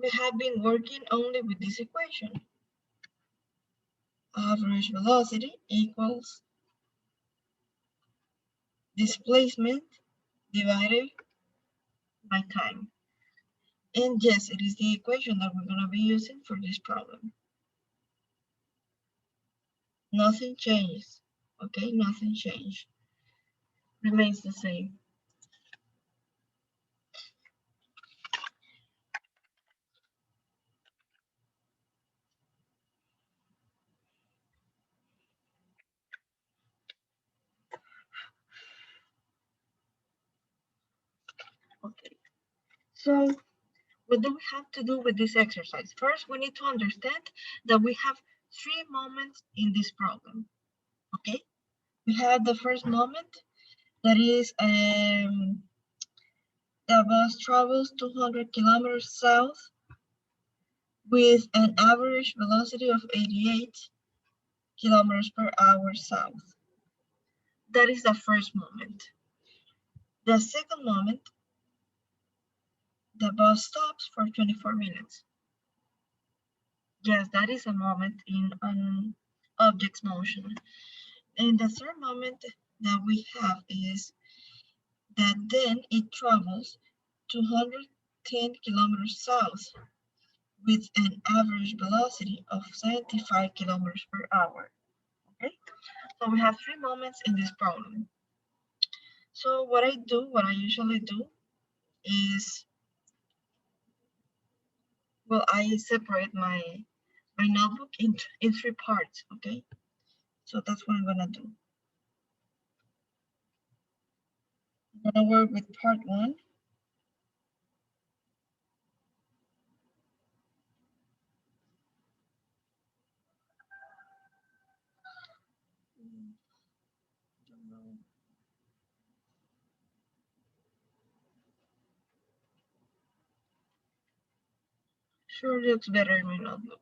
we have been working only with this equation. Average velocity equals displacement divided by time. And yes, it is the equation that we're going to be using for this problem. Nothing changes, okay? Nothing changed. Remains the same. Okay, so what do we have to do with this exercise? First, we need to understand that we have 3 moments in this problem, okay? We have the first moment, that is the bus travels 200 kilometers south with an average velocity of 88 kilometers per hour south. That is the first moment. The second moment, the bus stops for 24 minutes. Yes, that is a moment in an object's motion. And the third moment that we have is that then it travels 210 kilometers south with an average velocity of 75 kilometers per hour. Okay, so we have 3 moments in this problem. So what I usually do is, well, I separate my notebook in 3 parts, okay? So that's what I'm gonna do. I'm gonna work with part 1. Sure looks better in my notebook.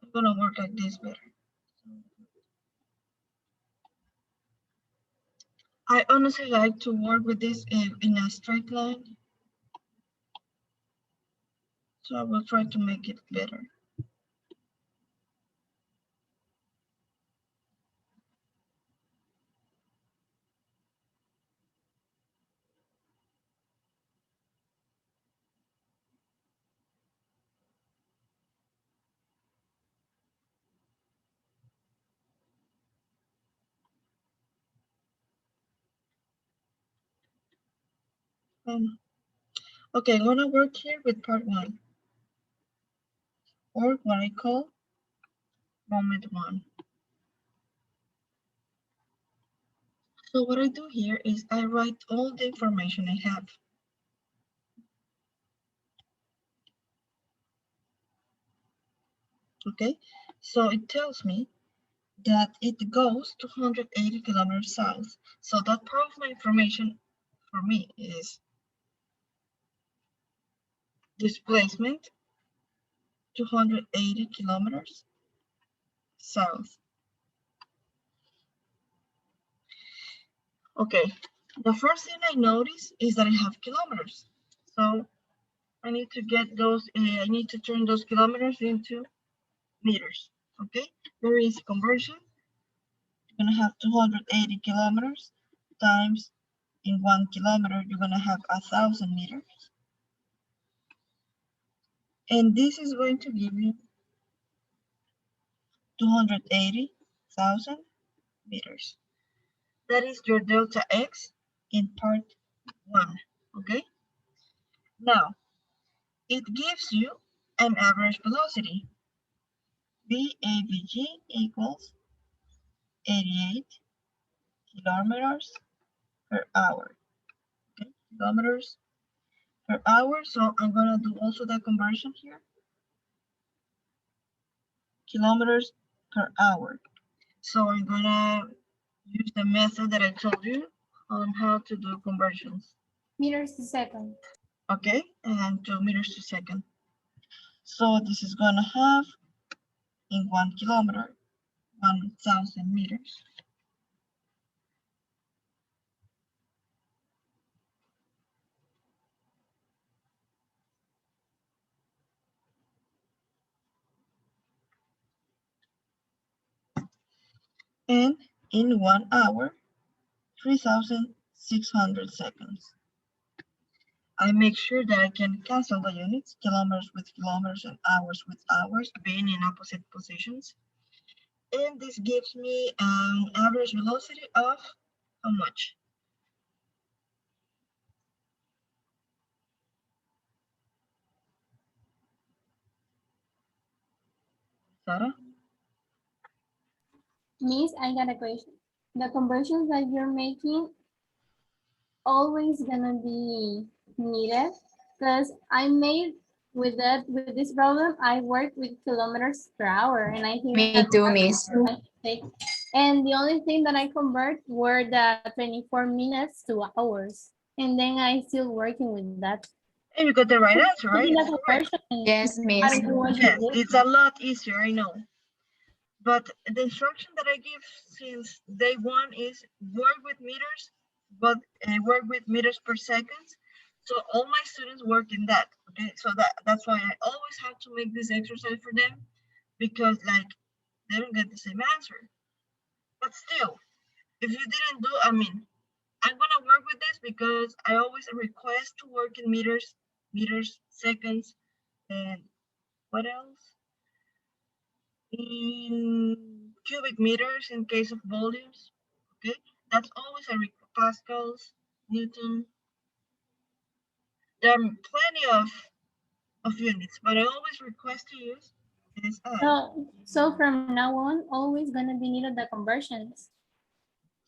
So I'm gonna work like this better. I honestly like to work with this in a straight line. So I will try to make it better. Okay, I'm gonna work here with part 1, or what I call moment 1. So what I do here is I write all the information I have. Okay, so it tells me that it goes 280 kilometers south. So that part of my information for me is displacement 280 kilometers south. Okay, the first thing I notice is that I have kilometers. So I need to get those, I need to turn those kilometers into meters. Okay, there is conversion. You're gonna have 280 kilometers times, in 1 kilometer, you're gonna have 1,000 meters. And this is going to give you 280,000 meters. That is your delta x in part 1, okay? Now, it gives you an average velocity. VAVG equals 88 kilometers per hour, okay? Kilometers per hour, so I'm gonna do also the conversion here. Kilometers per hour. So I'm gonna use the method that I told you on how to do conversions. Meters per second. Okay, and 2 meters per second. So this is gonna have in 1 kilometer, 1,000 meters. And in 1 hour, 3,600 seconds. I make sure that I can cancel the units, kilometers with kilometers and hours with hours, being in opposite positions. And this gives me an average velocity of how much? Sarah? Miss, I got a question. The conversions that you're making always gonna be needed because I made with this problem, I work with kilometers per hour, and I think Me that's too, miss. my mistake. And the only thing that I convert were the 24 minutes to hours, and then I still working with that. And you got the right answer, right? Making It's a correct. conversion, Yes, I miss. don't know what you Yes, did. it's a lot easier, I know. But the instruction that I give since day one is work with meters, but work with meters per second. So all my students work in that. Okay, so that's why I always have to make this exercise for them, because like they don't get the same answer. But still, if you didn't do, I mean, I'm gonna work with this because I always request to work in meters, seconds, and what else? In cubic meters in case of volumes. Okay, that's always a pascals, Newton. There are plenty of units, but I always request to use SI. So from now on, always gonna be needed the conversions.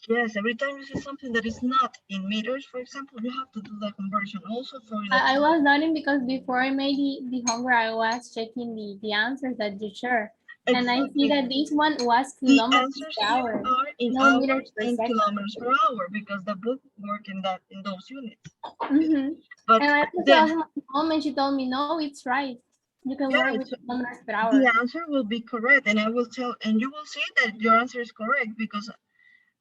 Yes, every time you see something that is not in meters, for example, you have to do the conversion also for the I was nodding because before I made the homework, I was checking the answers that you shared. And I see that this one was The kilometers answers per here hour, are in no hours meters per and second. kilometers per hour because the book work in those units. But And I also then asked my mom and she told me, no, it's right. You can work yeah, with kilometers per the hour. answer will be correct, and I will tell, and you will see that your answer is correct because,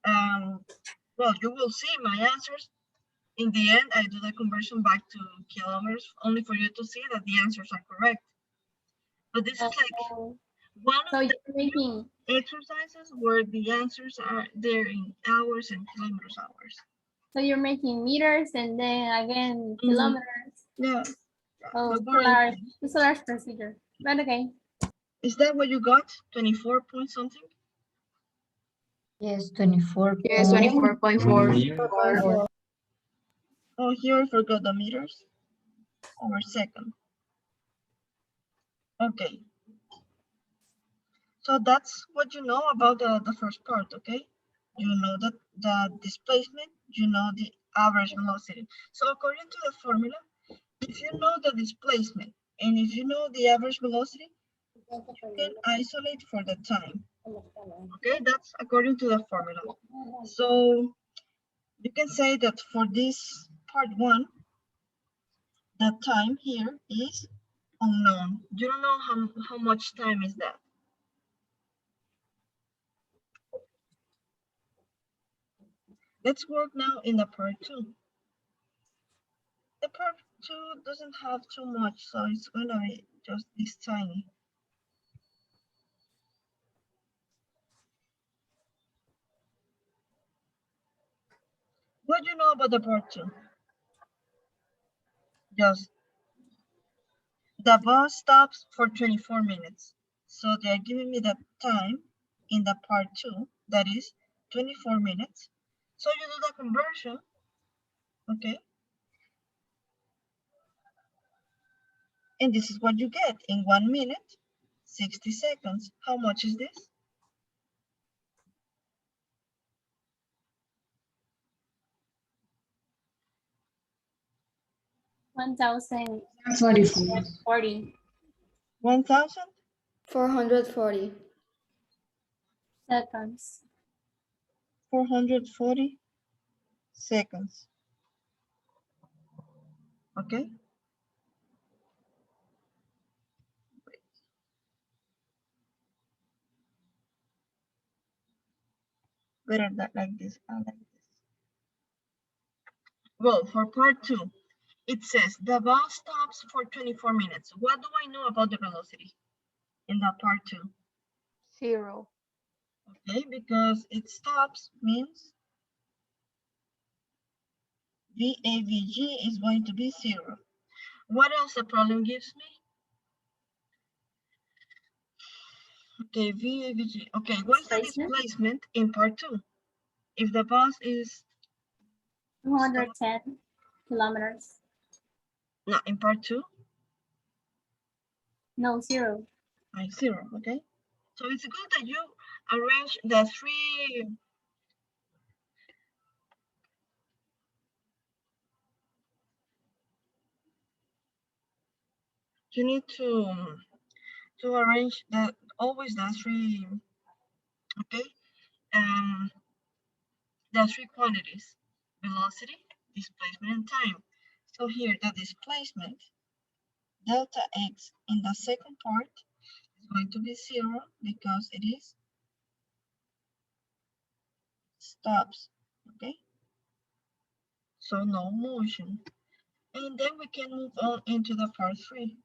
well, you will see my answers. In the end, I do the conversion back to kilometers, only for you to see that the answers are correct. But this is like one So of you're making the exercises where the answers are there in hours and kilometers hours. So you're making meters and then again kilometers. Yeah. Oh, Don't worry. it's a large procedure. But okay. Is that what you got? 24 point something? Yes, 24. Yes, 24.4. Oh, here I forgot the meters over second. Okay. So that's what you know about the first part, okay? You know that the displacement, you know the average velocity. So according to the formula, if you know the displacement and if you know the average velocity, you can isolate for the time. Okay, that's according to the formula. So you can say that for this part one, the time here is unknown. You don't know how much time is that. Let's work now in the part two. The part two doesn't have too much, so it's gonna be just this tiny. What do you know about the part two? Just the bus stops for 24 minutes. So they are giving me the time in the part two, that is 24 minutes. So you do the conversion, okay? And this is what you get in 1 minute, 60 seconds. How much is this? 1,040 1,000? 440. seconds. 440 seconds. Okay. Better that like this. I like this. Well, for part two, it says the bus stops for 24 minutes. What do I know about the velocity in that part two? 0. Okay, because it stops means VAVG is going to be 0. What else the problem gives me? Okay, VAVG. Okay, what is the Displacement. displacement in part 2? If the bus is 210 kilometers. not in part 2, No, 0. like 0, okay? So it's good that you arrange the three. You need to arrange that always the three, okay? The three quantities: velocity, displacement, and time. So here the displacement delta x in the second part is going to be 0 because it is stops, okay? So no motion. And then we can move on into the part 3.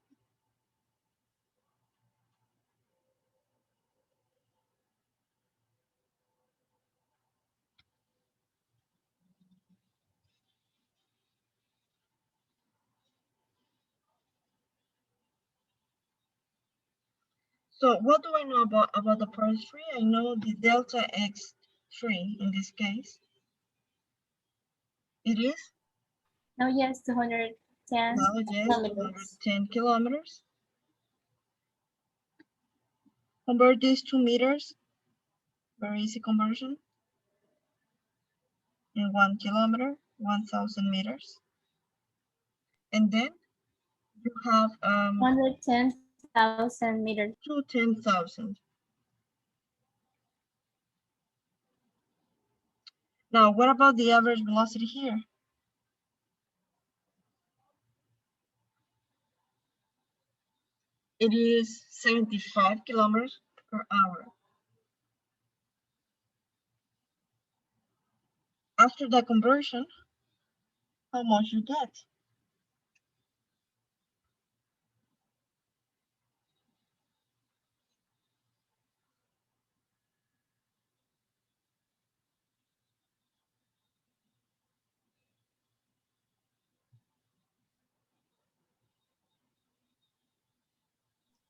So what do I know about the part 3? I know the delta x3 in this case. It is No, yes, 210 now, yes, kilometers. 210 kilometers. Convert this to meters. Very easy conversion. In 1 kilometer, 1,000 meters. And then you have 110,000 meters. 210,000. Now, what about the average velocity here? It is 75 kilometers per hour. After the conversion, how much you get?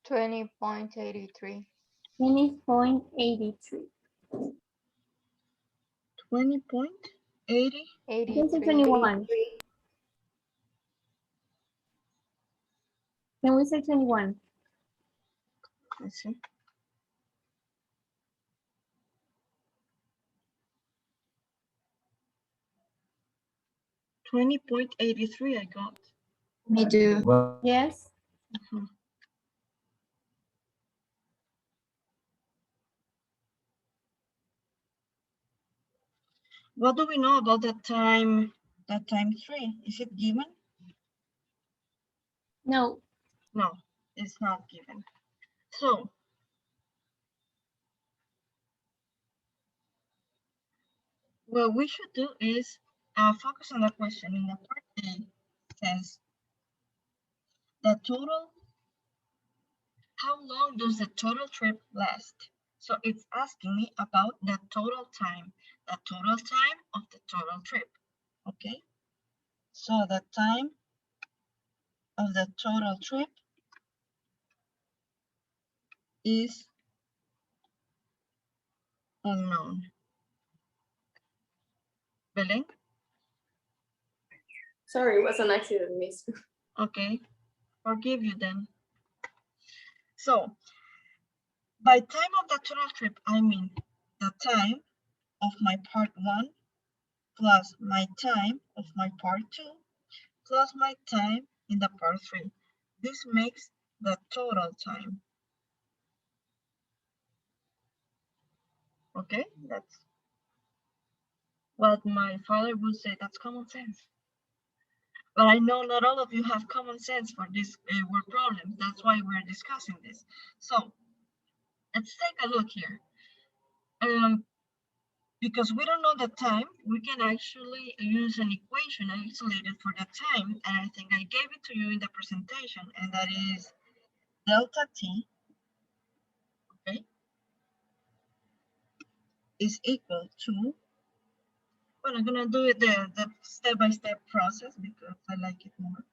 $20.83. 20.83. 20.80. You can say 21. Can we say 21? Let's see. $20.83 I got. Me too. Yes. What do we know about that time 3? Is it given? No. No, it's not given. So what we should do is focus on the question. In the part A, says the total, how long does the total trip last? So it's asking me about the total time of the total trip. Okay, so the time of the total trip is unknown. Belén? Sorry, it was an accident, miss. Okay, forgive you then. So by time of the total trip, I mean the time of my part 1 plus my time of my part 2 plus my time in the part 3. This makes the total time. Okay, that's what my father would say. That's common sense. But I know not all of you have common sense for this word problem. That's why we're discussing this. So let's take a look here. Because we don't know the time, we can actually use an equation isolated for the time. And I think I gave it to you in the presentation, and that is delta t, okay, is equal to, well, I'm gonna do it the step-by-step process because I like it more.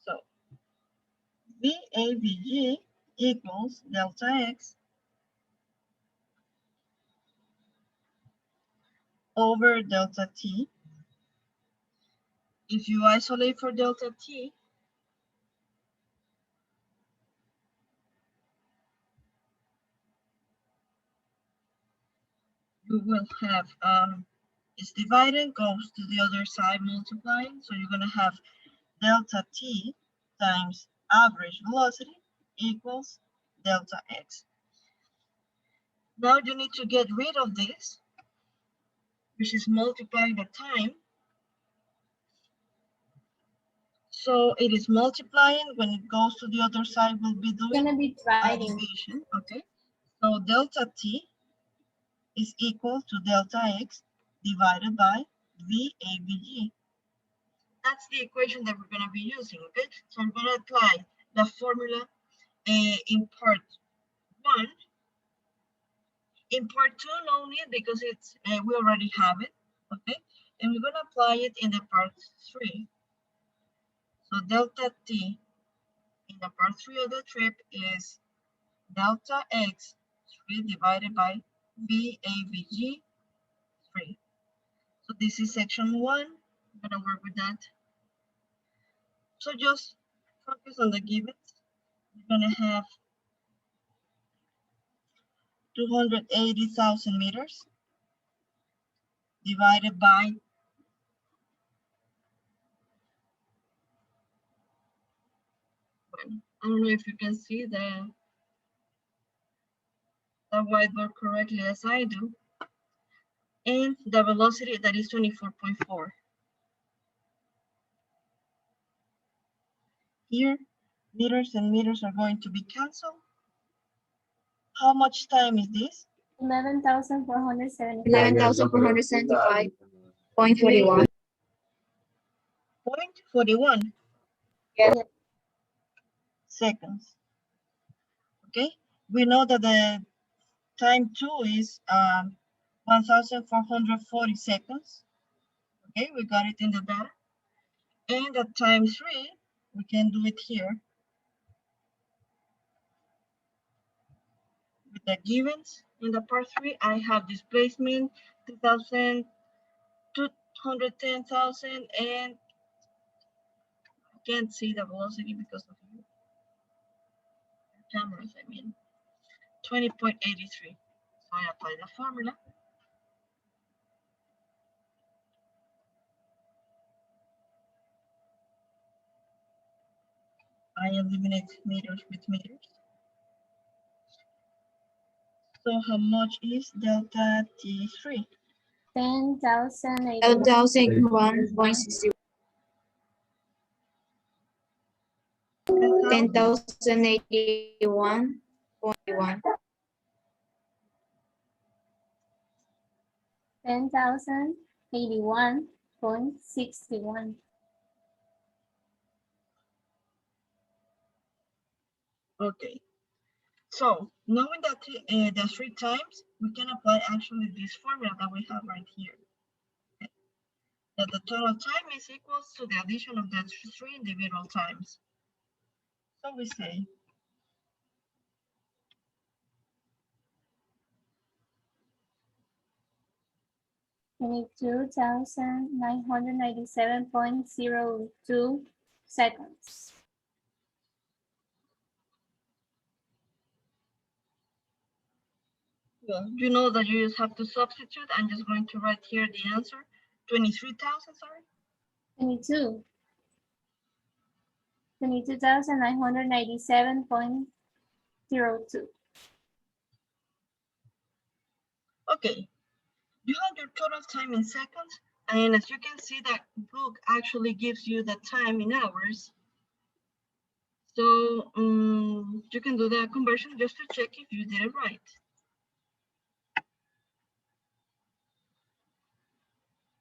So VAVG equals delta X over delta T. If you isolate for delta T, you will have, it's divided, goes to the other side multiplying. So you're gonna have delta T times average velocity equals delta X. Now you need to get rid of this, which is multiplying the time. So it is multiplying. When it goes to the other side, we'll be It's doing gonna be dividing. division. Okay. So delta T is equal to delta X divided by VAVG. That's the equation that we're going to be using. Okay. So I'm going to apply the formula in part 1. In part 2, no need because it's we already have it. Okay. And we're going to apply it in the part 3. So delta T in the part 3 of the trip is delta X 3 divided by VAVG 3. So this is section 1. I'm gonna work with that. So just focus on the givens. You're gonna have 280,000 meters divided by I don't know if you can see the whiteboard correctly as I do. And the velocity that is 24.4. Here, meters and meters are going to be canceled. How much time is this? 11,475. 11,475.41. 0.41 Yes. seconds. Okay, we know that the time 2 is 1,440 seconds. Okay, we got it in the data. And at time 3, we can do it here. With the givens in the part 3, I have displacement 2,000, 210,000, and I can't see the velocity because of you. Cameras, I mean, 20.83. So I apply the formula. I eliminate meters with meters. So how much is delta T3? 10,081. 10,001.61. 10,081.1. 10,081.61. Okay. So knowing that the 3 times, we can apply actually this formula that we have right here. Okay. That the total time is equal to the addition of the 3 individual times. So we say 22,997.02 seconds. well, you know that you just have to substitute. I'm just going to write here the answer. 23,000, sorry. 22,997.02. Okay, you have your total time in seconds, and as you can see, that book actually gives you the time in hours. So you can do the conversion just to check if you did it right.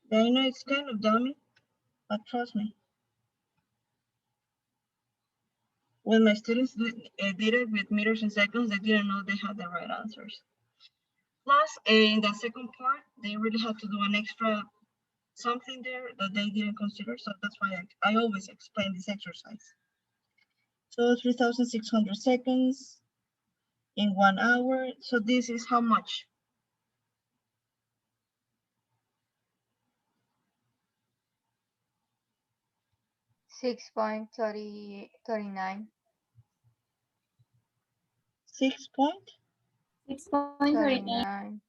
Yeah, I know it's kind of dummy, but trust me. When my students did it with meters and seconds, they didn't know they had the right answers. Plus, in the second part, they really had to do an extra something there that they didn't consider. So that's why I always explain this exercise. So 3,600 seconds in 1 hour. So this is how much? 6.39. 6 point 6.39.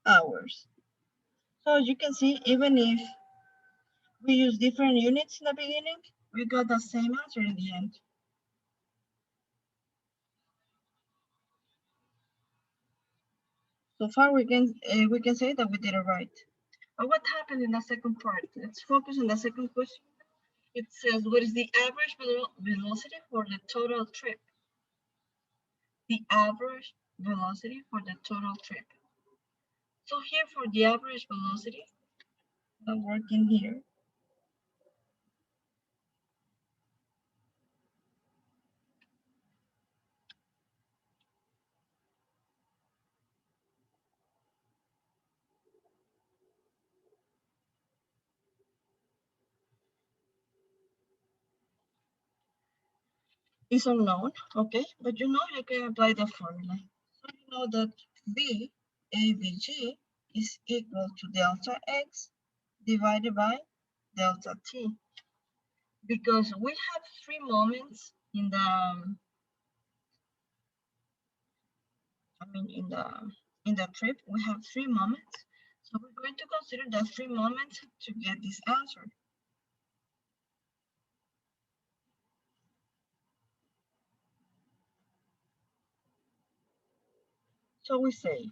hours. So you can see, even if we use different units in the beginning, we got the same answer in the end. So far, we can say that we did it right. But what happened in the second part? Let's focus on the second question. It says, what is the average velocity for the total trip? The average velocity for the total trip. So here for the average velocity, I'm working here. Is unknown, okay, but you know you can apply the formula. So you know that V AVG is equal to delta X divided by delta T. Because we have 3 moments in the, in the trip, we have 3 moments. So we're going to consider the 3 moments to get this answer. So we say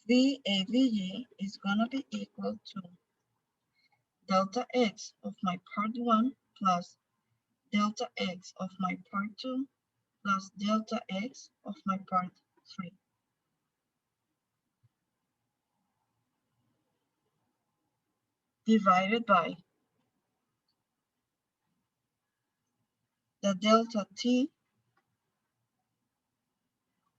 VAVG is gonna be equal to delta X of my part 1 plus delta X of my part 2 plus delta X of my part 3. Divided by the delta T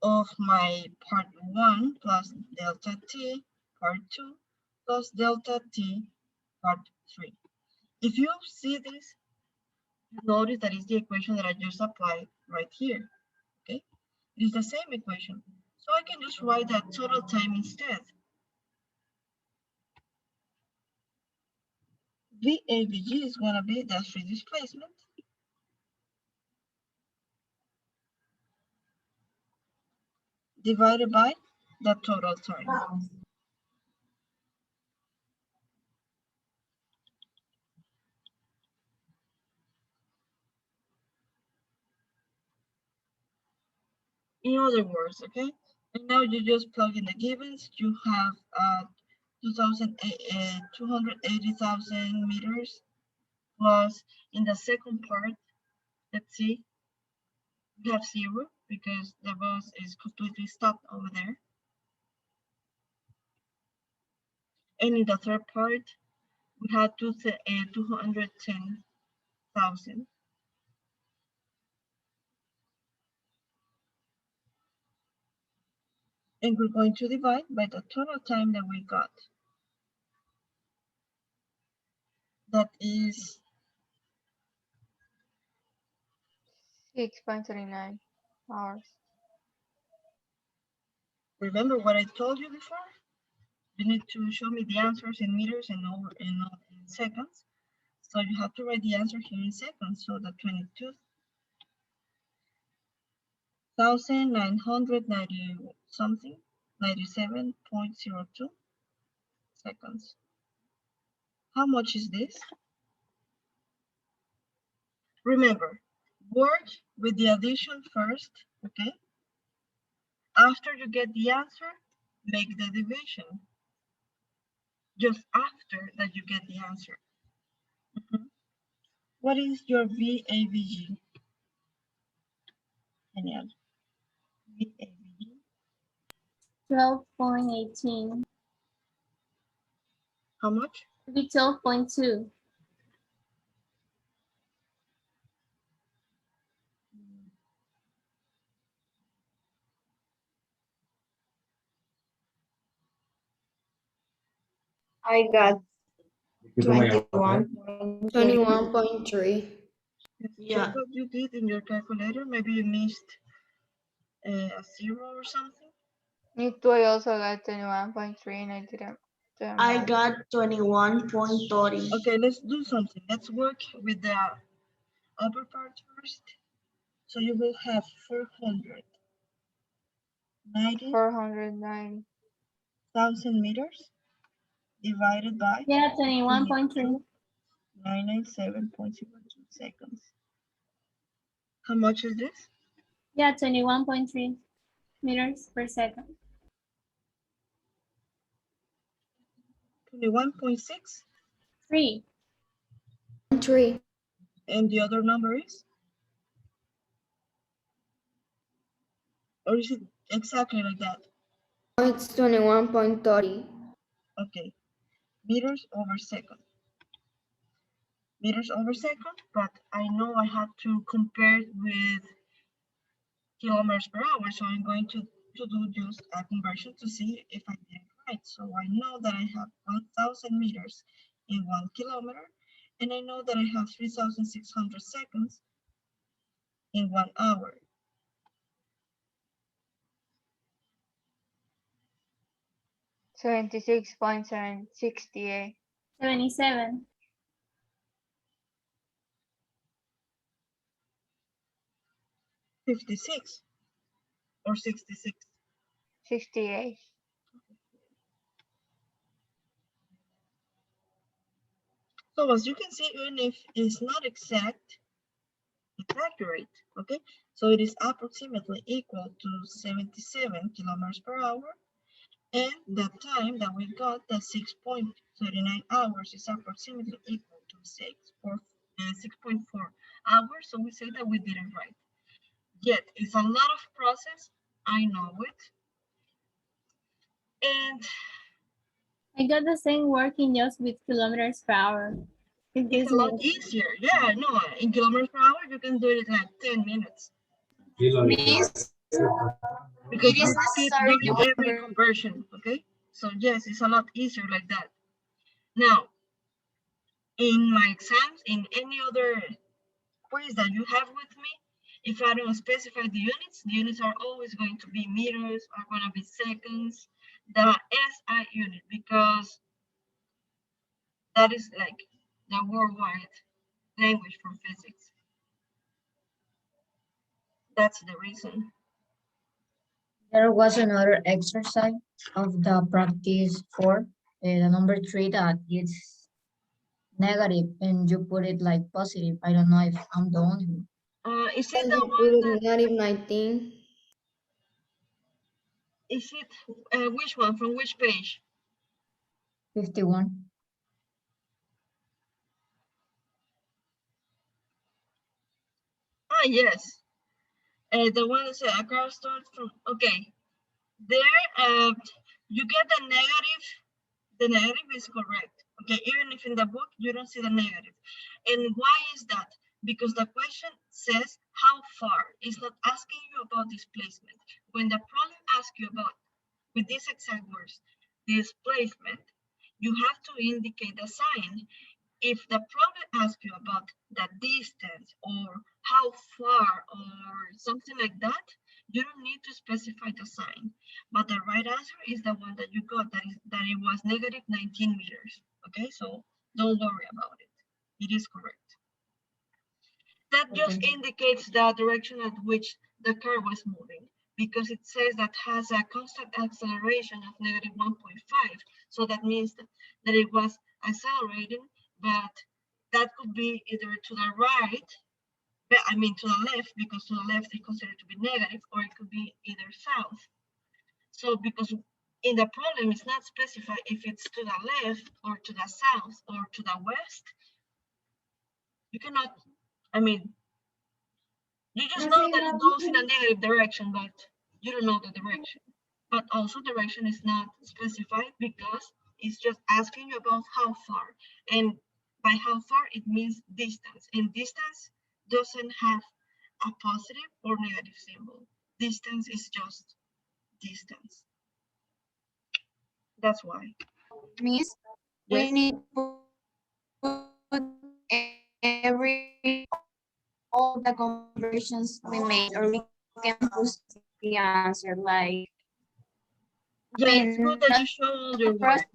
of my part 1 plus delta T part 2 plus delta T part 3. If you see this, you notice that is the equation that I just applied right here, okay? It is the same equation. So I can just write that total time instead. VAVG is going to be the free displacement divided by the total time. In other words, okay? And now you just plug in the givens. You have 280,000 meters plus in the second part, let's see, we have 0 because the bus is completely stopped over there. And in the third part, we had 210,000. And we're going to divide by the total time that we got. That is 6.39 hours. remember what I told you before? You need to show me the answers in meters and over in seconds. So you have to write the answer here in seconds. So the 22,990 something, 97.02 seconds. How much is this? Remember, work with the addition first, okay? After you get the answer, make the division. Just after that you get the answer. What is your VAVG? Genial. VABD. 12.18. How much? Be 12.2. I got 21. 21.3. Yeah. Check what you did in your calculator. Maybe you missed a zero or something. Me too, I also got 21.3 and I didn't do the I math. got 21.30. Okay, let's do something. Let's work with the upper part first. So you will have 490,000 490. meters divided by Yeah, 21.3. 997.02 seconds. How much is this? Yeah, 21.3 meters per second. 21.6. 3. 3. And the other number is? Or is it exactly like that? Oh, it's 21.30. Okay, meters over second. Meters over second, but I know I have to compare it with kilometers per hour, so I'm going to do just a conversion to see if I did it right. So I know that I have 1,000 meters in 1 kilometer, and I know that I have 3,600 seconds in 1 hour. $76.768. 77. 56 or 66. 68. So as you can see, even if it's not exact, it's accurate, okay? So it is approximately equal to 77 kilometers per hour. And the time that we got, the 6.39 hours, is approximately equal to 6.4 hours. So we say that we did it right. Yet it's a lot of process. I know it. And I got the same working just with kilometers per hour. It gives it's a lot me easier. Yeah, no, in kilometers per hour, you can do it in like 10 minutes. Miss, Because it you is keep necessary doing to every conversion, okay? So yes, it's a lot easier like that. Now, in my exams, in any other quiz that you have with me, if I don't specify the units are always going to be meters, are going to be seconds, the SI unit, because that is like the worldwide language for physics. That's the reason. There was another exercise of the practice 4, the number 3 that is negative and you put it like positive. I don't know if I'm the only one. Is it And the you one put it that, negative 19. is it, which one, from which page? 51. Ah, yes. The one that said a car starts from, okay. There, you get the negative. The negative is correct. Okay, even if in the book you don't see the negative. And why is that? Because the question says how far. It's not asking you about displacement. When the problem asks you about, with these exact words, displacement, you have to indicate the sign. If the problem asks you about the distance or how far or something like that, you don't need to specify the sign. But the right answer is the one that you got, that it was negative 19 meters. Okay, so don't worry about it. It is correct. That just indicates the direction at which the car was moving, because it says that has a constant acceleration of negative 1.5. So that means that it was accelerating, but that could be either to the right, I mean to the left, because to the left is considered to be negative, or it could be either south. So because in the problem it's not specified if it's to the left or to the south or to the west, you cannot, I mean, You just know that it goes in a negative direction, but you don't know the direction. But also direction is not specified because it's just asking you about how far. And by how far it means distance. And distance doesn't have a positive or negative symbol. Distance is just distance. That's why. Miss, we Yes. need to put every all the conversions we made, or we can put the answer like. Yeah, it's good that you show all your work.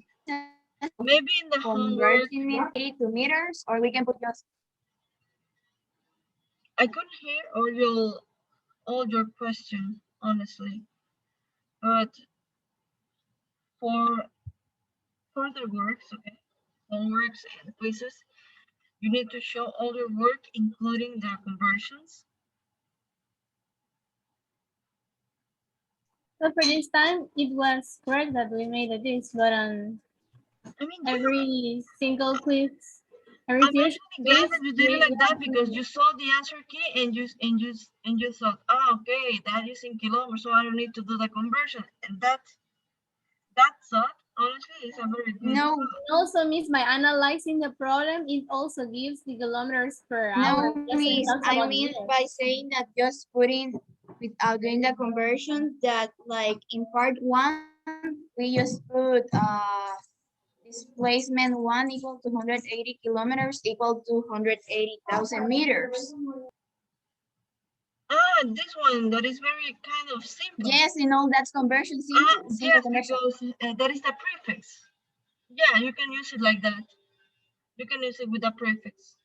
Maybe in the homework, Converting it to meters, or we can put just. I couldn't hear all your question, honestly. But for further works, okay, homeworks and quizzes, you need to show all your work, including the conversions. So for this time, it was correct that we made this, but I mean, yeah, every single quiz, every I'm actually glad quiz, that you did it like that have because to- you saw the answer key and you thought, oh, okay, that is in kilometers, so I don't need to do the conversion. And that thought, honestly, is a very good. No, also means by analyzing the problem, it also gives the kilometers per hour. no, It doesn't miss. talk I about mean meters. by saying that just putting without doing the conversion, that like in part one we just put displacement 1 equal to 180 kilometers equal to 180,000 meters. Ah, this one that is very kind of simple. Yes, you know that's conversion, simple Yes, conversion. because that is the prefix. Yeah, you can use it like that. You can use it with a prefix.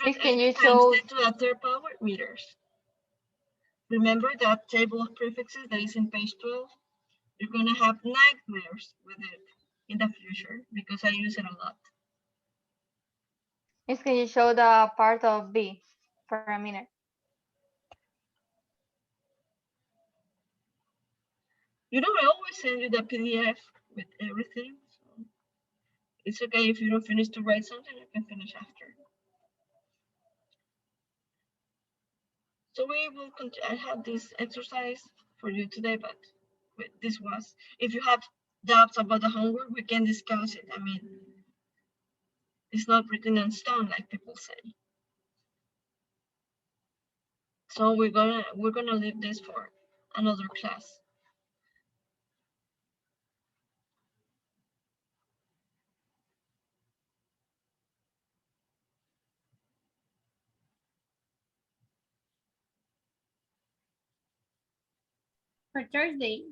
Miss, can 280 you times show 10 to the third power meters. Remember that table of prefixes that is in page 12? You're gonna have nightmares with it in the future because I use it a lot. Miss, can you show the part of B for a minute? You know, I always send you the PDF with everything. So it's okay if you don't finish to write something, you can finish after. So we will continue. I had this exercise for you today, but this was, if you have doubts about the homework, we can discuss it. I mean, it's not written in stone like people say. So we're gonna leave this for another class. For Thursday.